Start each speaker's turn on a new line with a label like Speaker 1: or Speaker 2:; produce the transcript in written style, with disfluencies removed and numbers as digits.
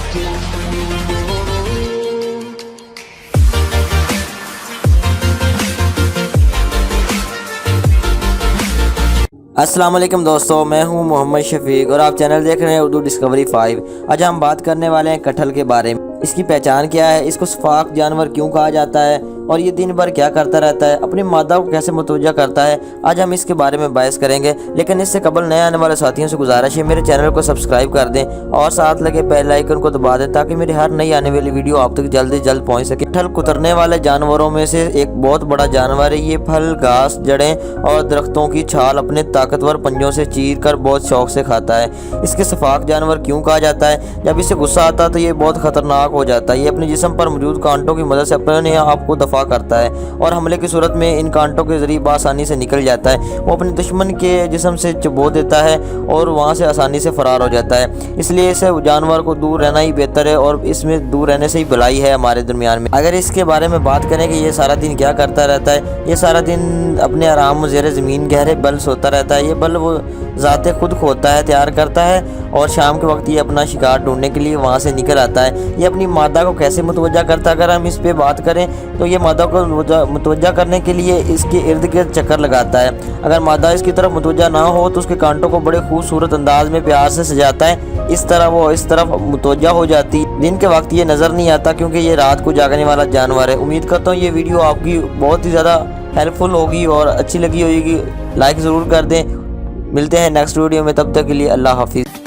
Speaker 1: अस्सलाम वालेकुम दोस्तों, मैं हूं मोहम्मद शफीक और आप चैनल देख रहे हैं उर्दू डिस्कवरी 5। आज हम बात करने वाले हैं कटहल के बारे में। इसकी पहचान क्या है, इसको शफाक जानवर क्यों कहा जाता है और ये दिन भर क्या करता रहता है, अपनी मादा को कैसे मुतवज्जा करता है, आज हम इसके बारे में बहस करेंगे। लेकिन इससे कबल नए आने वाले साथियों से गुजारिश है मेरे चैनल को सब्सक्राइब कर दें और साथ लगे बेल आइकन को दबा दें ताकि मेरी हर नई आने वाली वीडियो आप तक जल्द से जल्द पहुँच सके। कटहल कुतरने वाले जानवरों में से एक बहुत बड़ा जानवर है। ये फल, घास, जड़ें और दरख्तों की छाल अपने ताकतवर पंजों से चीर कर बहुत शौक से खाता है। इसके शफाक जानवर क्यों कहा जाता है? जब इसे गुस्सा आता है तो ये बहुत खतरनाक हो जाता है। ये अपने जिस्म पर मौजूद कांटों की मदद से अपने आप को दफा करता है और हमले की सूरत में इन कांटों के जरिए आसानी से निकल जाता है। वो अपने दुश्मन के जिस्म से चबो देता है और वहाँ से आसानी से फरार हो जाता है। इसलिए इस जानवर को दूर रहना ही बेहतर है और इसमें दूर रहने से ही भलाई है हमारे दरमियान में। अगर इसके बारे में बात करें कि ये सारा दिन क्या करता रहता है, ये सारा दिन अपने आराम ज़ेरे ज़मीन गहरे बल सोता रहता है। ये बल वो ज़ाते खुद खोदता है, तैयार करता है और शाम के वक्त ये अपना शिकार ढूंढने के लिए वहाँ से निकल आता है। ये अपनी मादा को कैसे मुतवज्जा करता है, अगर हम इस पे बात करें तो ये मादा को मुतवज्जा करने के लिए इसके इर्द गिर्द चक्कर लगाता है। अगर मादा इसकी तरफ मुतवज्जा ना हो तो उसके कांटों को बड़े खूबसूरत अंदाज में प्यार से सजाता है। इस तरह वो इस तरफ मुतवज्जा हो जाती है। दिन के वक्त ये नज़र नहीं आता क्योंकि ये रात को जागने वाला जानवर है। उम्मीद करता हूँ ये वीडियो आपकी बहुत ही ज़्यादा हेल्पफुल होगी और अच्छी लगी होगी। लाइक ज़रूर कर दें। मिलते हैं नेक्स्ट वीडियो में, तब तक के लिए अल्लाह हाफिज़।